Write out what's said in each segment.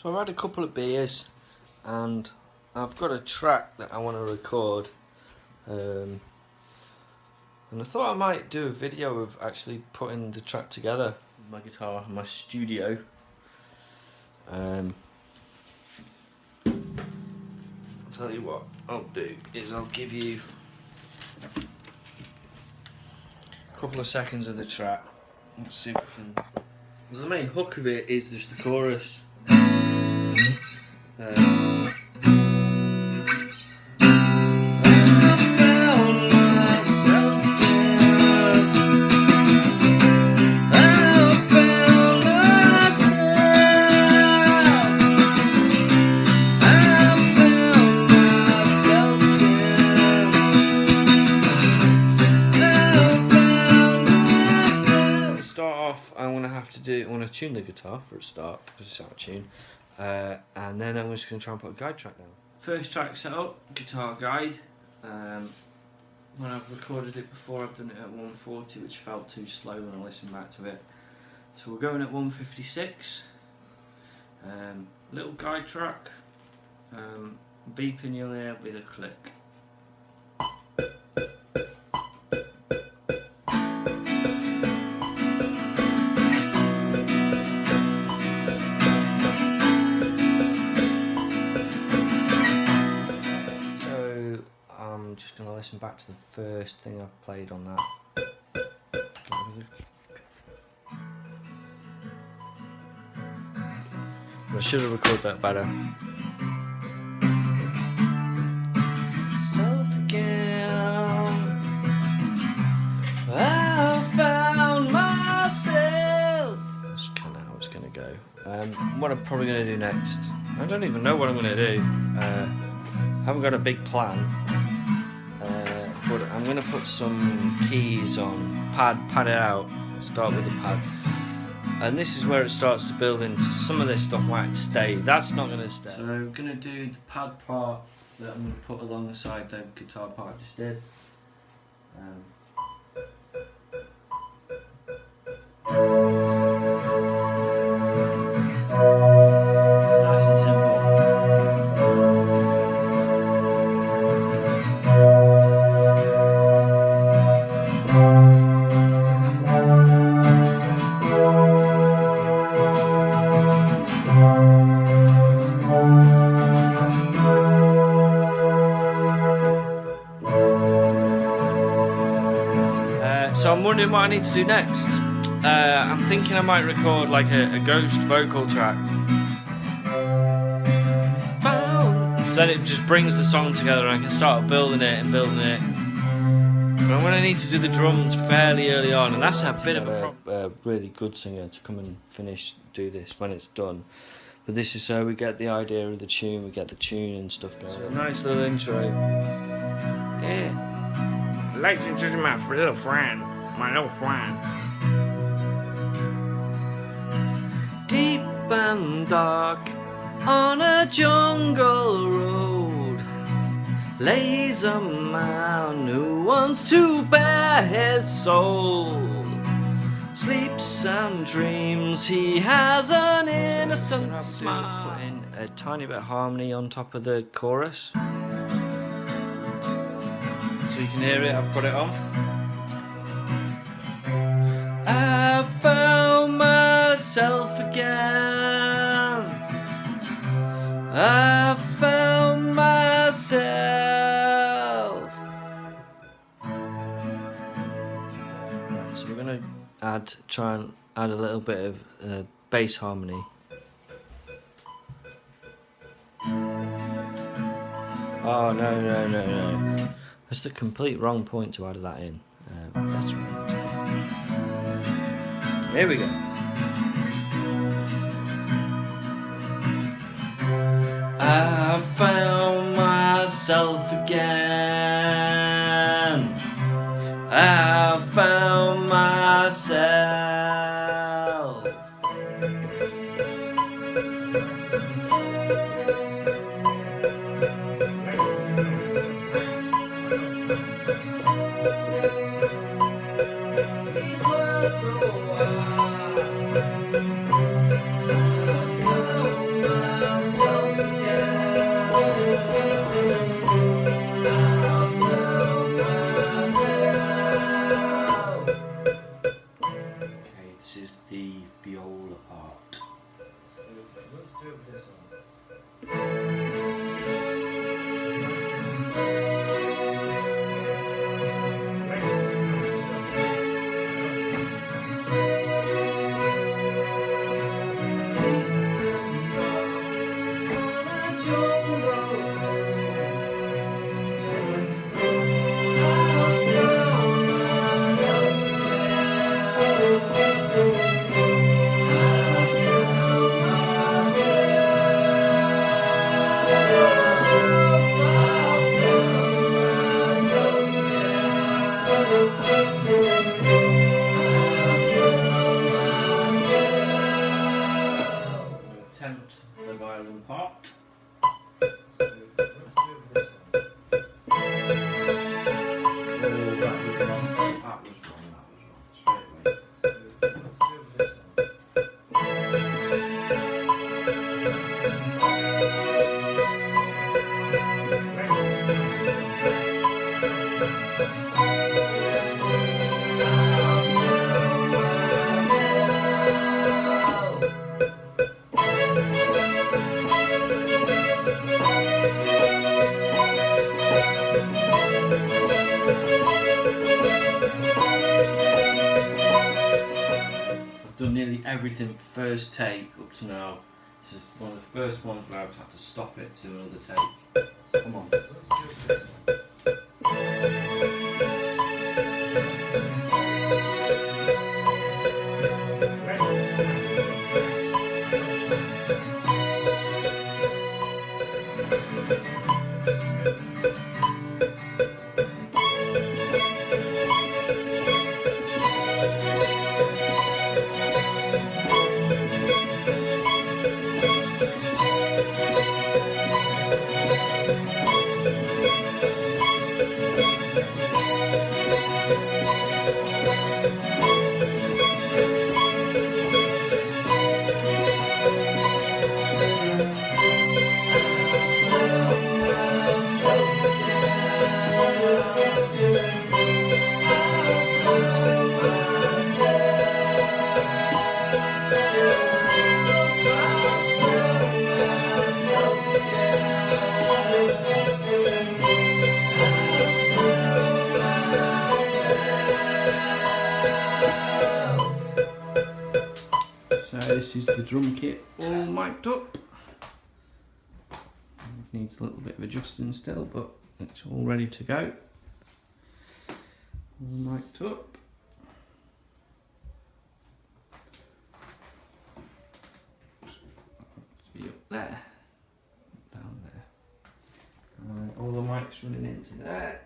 So I've had a couple of beers and I've got a track that I want to record, and I thought I might do a video of actually putting the track together. My guitar in my studio. I'll tell you what I'll do is I'll give you a couple of seconds of the track. Let's see if we can. The main hook of it is just the chorus. I want to tune the guitar for a start because it's out of tune, and then I'm just going to try and put a guide track down. First track set up, guitar guide. When I've recorded it before, I've done it at 140, which felt too slow when I listened back to it. So we're going at 156. Little guide track, beeping you'll hear with a click. I'm just going to listen back to the first thing I've played on that. I should have recorded that better. Self again, I found myself. That's kind of how it's going to go. What I'm probably going to do next, I don't even know what I'm going to do. I haven't got a big plan. But I'm going to put some keys on, pad it out, start with the pad. And this is where it starts to build into some of this stuff might stay. That's not going to stay. So I'm going to do the pad part that I'm going to put alongside the guitar part I just did. Nice and simple. So I'm wondering what I need to do next. I'm thinking I might record like a ghost vocal track. So then it just brings the song together and I can start building it. But I'm going to need to do the drums fairly early on, and that's a bit of a problem. A really good singer to come and do this when it's done. But this is so we get the idea of the tune, we get the tune and stuff going. So nice little intro. Yeah. I'd like to introduce my little friend. Deep and dark on a jungle road lays a man who wants to bare his soul. Sleeps and dreams, he has an innocent smile. Put in a tiny bit of harmony on top of the chorus, so you can hear it. I've put it on. I found myself again. I found myself. So we're gonna try and add a little bit of bass harmony. Oh no! That's the complete wrong point to add that in. That's right. Here we go. I found myself again. I found myself. These words go on. This is the viola part. Let's do this one. Attempt the violin part. Done nearly everything first take up to now. This is one of the first ones where I've had to stop it to another take. Come on. This is the drum kit all mic'd up. It needs a little bit of adjusting still, but it's all ready to go. All mic'd up. Let's be up there, down there. All the mics running into there.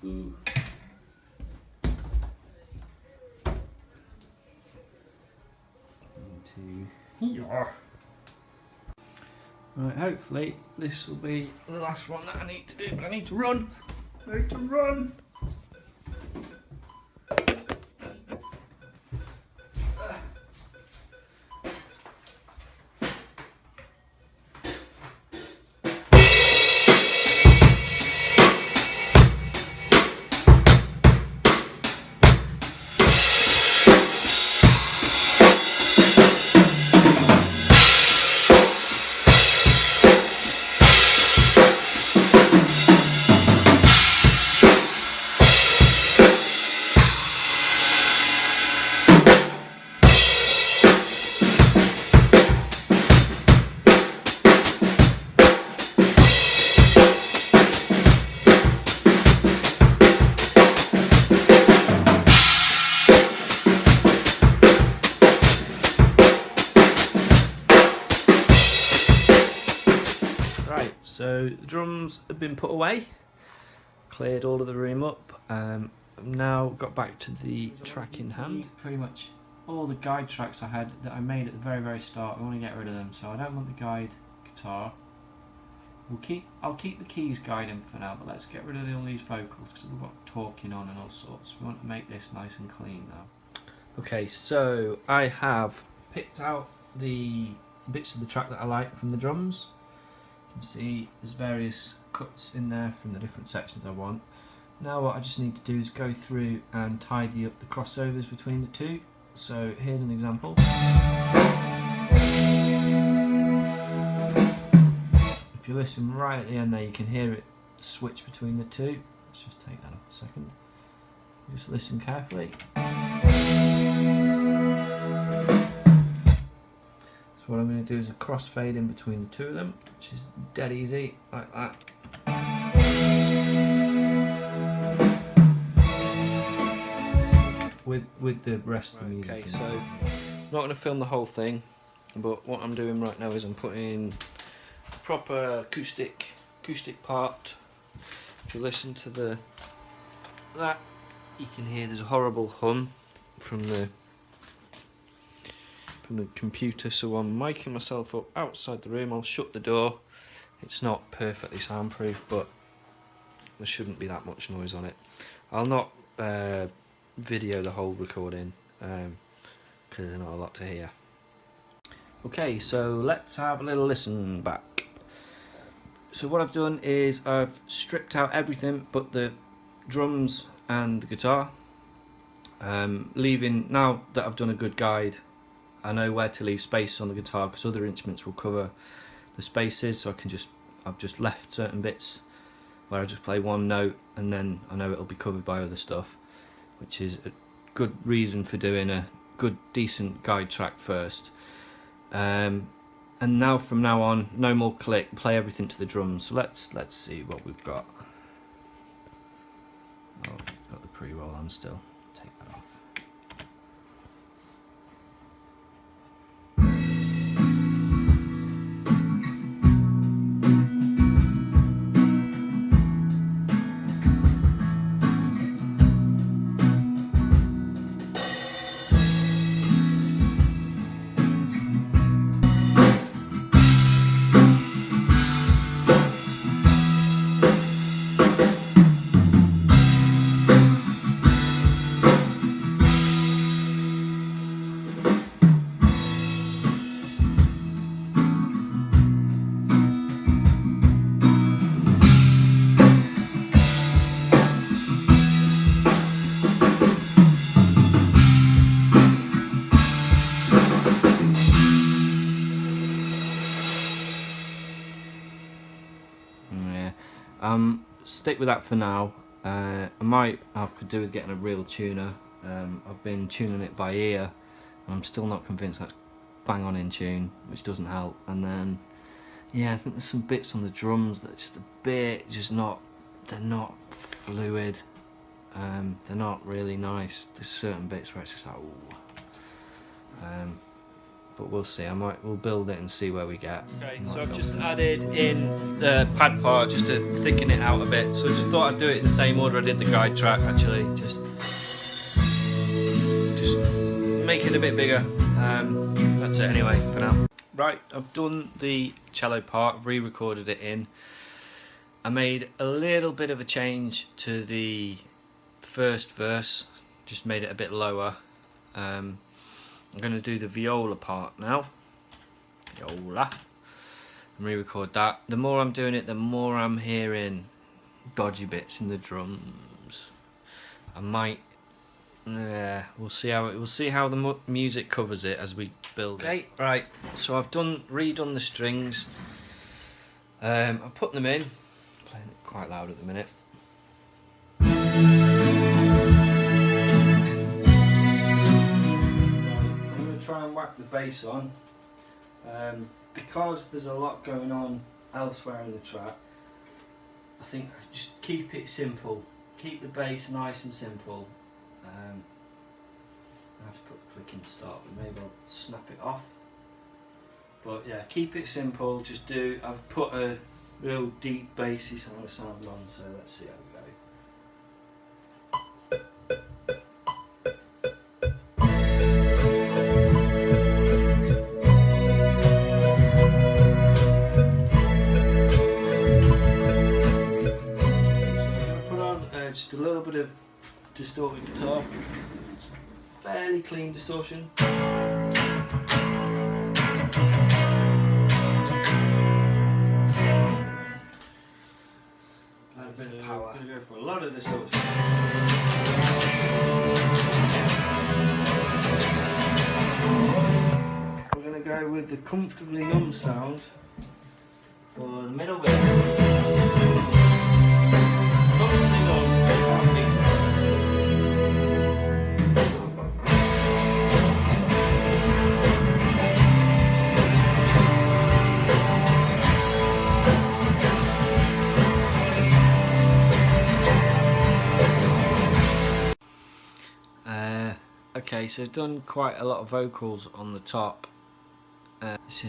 Ooh. Here. Right, hopefully this will be the last one that I need to do, but I need to run. I need to run. So the drums have been put away, cleared all of the room up. I've now got back to the track in hand. Pretty much all the guide tracks I had that I made at the very start, I want to get rid of them. So I don't want the guide guitar. I'll keep the keys guiding for now, but let's get rid of all these vocals because we've got talking on and all sorts. We want to make this nice and clean now. Okay, so I have picked out the bits of the track that I like from the drums. You can see there's various cuts in there from the different sections I want. Now what I just need to do is go through and tidy up the crossovers between the two. So here's an example. If you listen right at the end there, you can hear it switch between the two. Let's just take that off a second. Just listen carefully. So what I'm going to do is a crossfade in between the two of them, which is dead easy, like that. With the rest of the music. Okay, so I'm not going to film the whole thing, but what I'm doing right now is I'm putting a proper acoustic part. If you listen to that, you can hear there's a horrible hum from the computer, so I'm miking myself up outside the room. I'll shut the door. It's not perfectly soundproof, but there shouldn't be that much noise on it. I'll not video the whole recording because there's not a lot to hear. Okay, so let's have a little listen back. So what I've done is I've stripped out everything but the drums and the guitar, leaving, now that I've done a good guide, I know where to leave space on the guitar because other instruments will cover the spaces, so I've just left certain bits where I just play one note and then I know it'll be covered by other stuff, which is a good reason for doing a good decent guide track first. And now from now on, no more click, play everything to the drums. So let's see what we've got. Oh, got the pre-roll on still. Take that off. Stick with that for now. I could do with getting a real tuner. I've been tuning it by ear and I'm still not convinced that's bang on in tune, which doesn't help. And then yeah, I think there's some bits on the drums that are just a bit they're not fluid. They're not really nice. There's certain bits where it's just like ooh. But we'll see. We'll build it and see where we get. Okay, so I've just added in the pad part just to thicken it out a bit. So I just thought I'd do it in the same order I did the guide track. Actually, just make it a bit bigger. That's it anyway for now. Right, I've done the cello part. I've re-recorded it in. I made a little bit of a change to the first verse. Just made it a bit lower. I'm going to do the viola part now. Viola. And re-record that. The more I'm doing it, the more I'm hearing dodgy bits in the drums. I might. We'll see how the music covers it as we build it. Okay, right. So I've redone the strings. I put them in. I'm playing it quite loud at the minute. Try and whack the bass on because there's a lot going on elsewhere in the track. I think just keep it simple, keep the bass nice and simple. I have to put the click in start, but maybe I'll snap it off. But yeah, keep it simple. I've put a real deep bassy sort of sound on, so let's see how we go. Just a little bit of distorted guitar. It's fairly clean distortion. Add a bit of power. I'm going to go for a lot of distortion. We're going to go with the comfortably numb sound for the middle bit. Comfortably numb. Okay, so done quite a lot of vocals on the top. This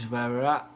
is where we're at.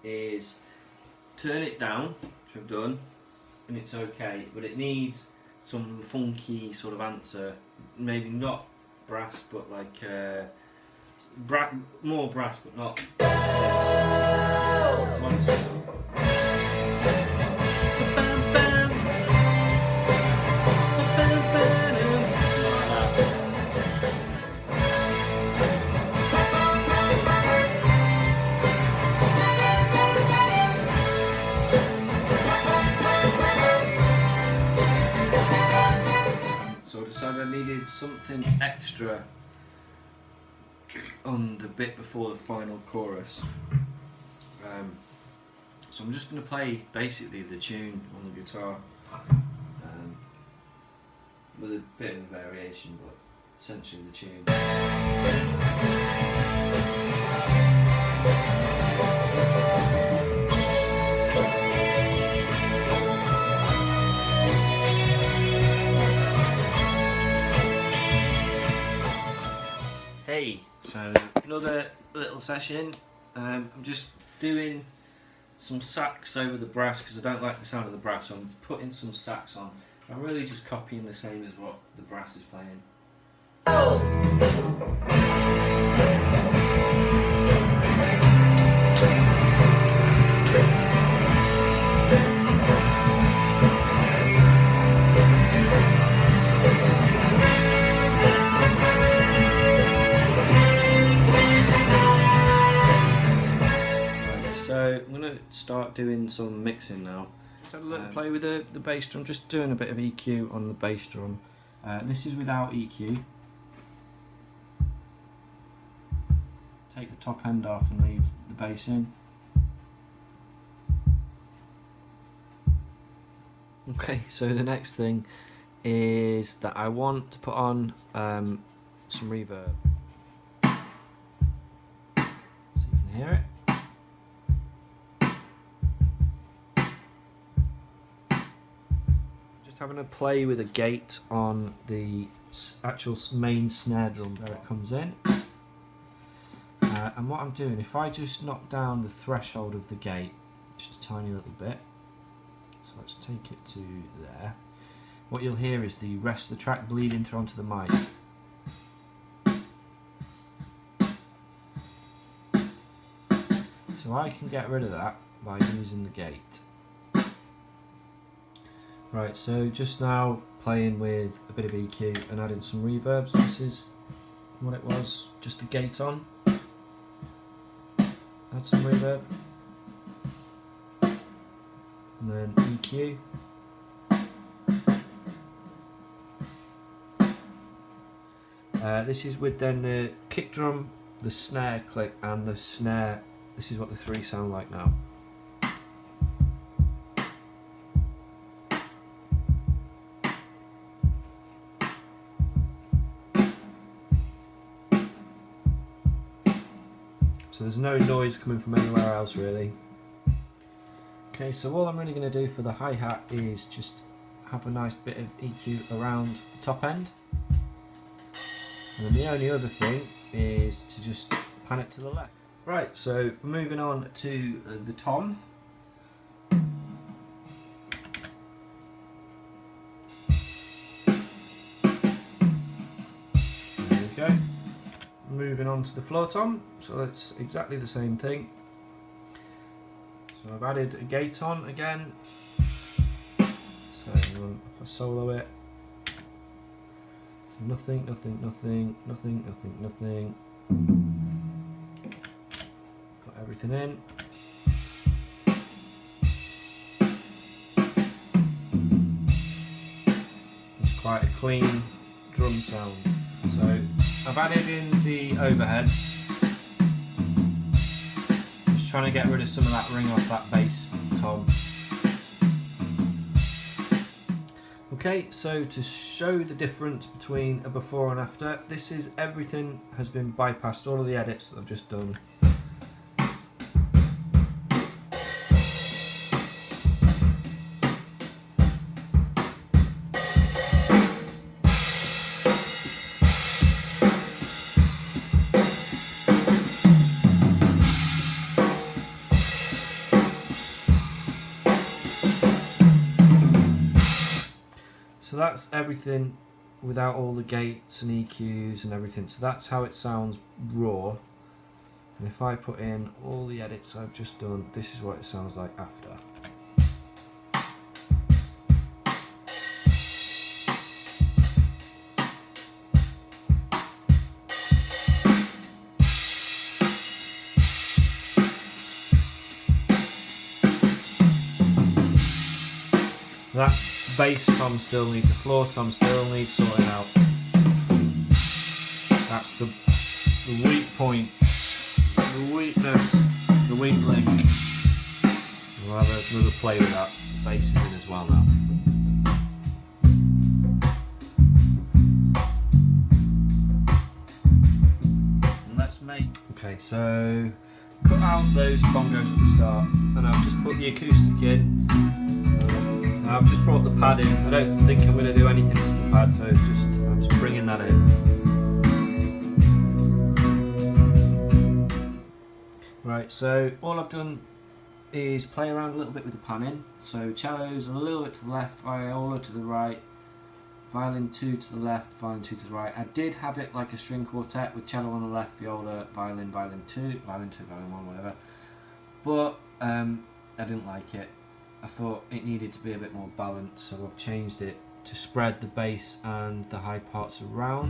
Is turn it down, which I've done, and it's okay, but it needs some funky sort of answer, maybe not brass, but like more brass, but not this. I needed something extra on the bit before the final chorus, so I'm just going to play basically the tune on the guitar, with a bit of a variation, but essentially the tune. Hey, so another little session. I'm just doing some sax over the brass because I don't like the sound of the brass, so I'm putting some sax on. I'm really just copying the same as what the brass is playing. So I'm going to start doing some mixing now. Just had a little play with the bass drum, just doing a bit of EQ on the bass drum. This is without EQ. Take the top end off and leave the bass in. Okay, so the next thing is that I want to put on some reverb. So you can hear it. Having a play with a gate on the actual main snare drum where it comes in, and what I'm doing, if I just knock down the threshold of the gate just a tiny little bit, so let's take it to there, what you'll hear is the rest of the track bleeding through onto the mic. So I can get rid of that by using the gate. Right, so just now playing with a bit of EQ and adding some reverb. So this is what it was, just a gate on. Add some reverb. And then EQ. This is with then the kick drum, the snare click and the snare. This is what the three sound like now. So there's no noise coming from anywhere else really. Okay, so all I'm really going to do for the hi-hat is just have a nice bit of EQ around the top end. And then the only other thing is to just pan it to the left. Right, so moving on to the tom. There we go. Moving on to the floor tom, so that's exactly the same thing. So I've added a gate on again. So if I solo it, nothing, nothing, nothing, nothing, nothing, nothing. Got everything in. It's quite a clean drum sound. So I've added in the overheads. Just trying to get rid of some of that ring off that bass tom. Okay, so to show the difference between a before and after, this is everything has been bypassed, all of the edits that I've just done. So that's everything without all the gates and EQs and everything. So that's how it sounds raw. And if I put in all the edits I've just done, this is what it sounds like after. That bass tom still needs, the floor tom still needs sorting out. That's the weak point, the weakness, the weak link. We'll have another play with that. The bass is in as well now. Let's make. Okay, so cut out those bongos at the start, and I've just put the acoustic in. I've just brought the pad in. I don't think I'm going to do anything to the pad, so I'm just bringing that in. Right, so all I've done is play around a little bit with the panning. So cellos a little bit to the left, viola to the right, violin 2 to the left, violin 2 to the right. I did have it like a string quartet with cello on the left, viola, violin, violin 2, violin 1, whatever. But I didn't like it. I thought it needed to be a bit more balanced, so I've changed it to spread the bass and the high parts around.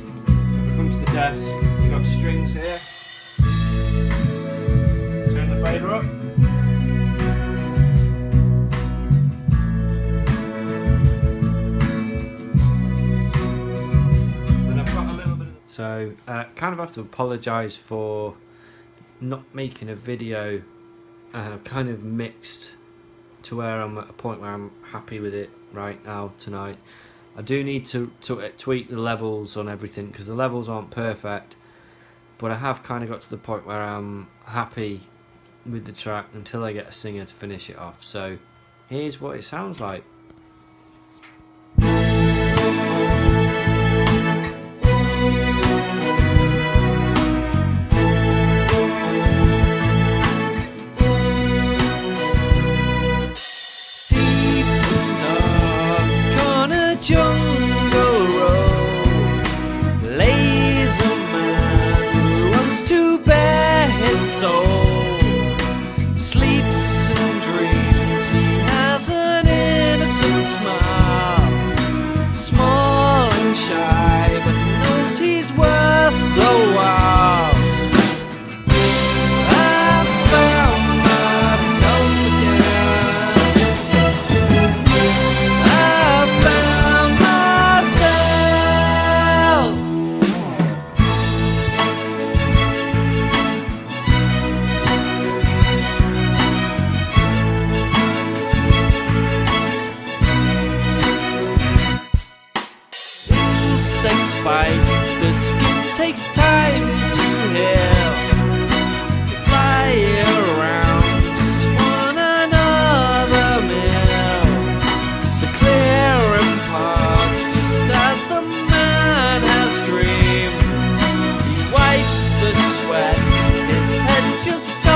So we come to the desk, we've got strings here. Turn the fader up. So kind of have to apologise for not making a video. I've kind of mixed to where I'm at a point where I'm happy with it right now tonight. I do need to tweak the levels on everything because the levels aren't perfect, but I have kind of got to the point where I'm happy with the track until I get a singer to finish it off. So here's what it sounds like. Jungle road lays a man who wants to bare his soul, sleeps and dreams. He has an innocent smile, small and shy, but knows he's worth the while. I found myself again. I found myself. just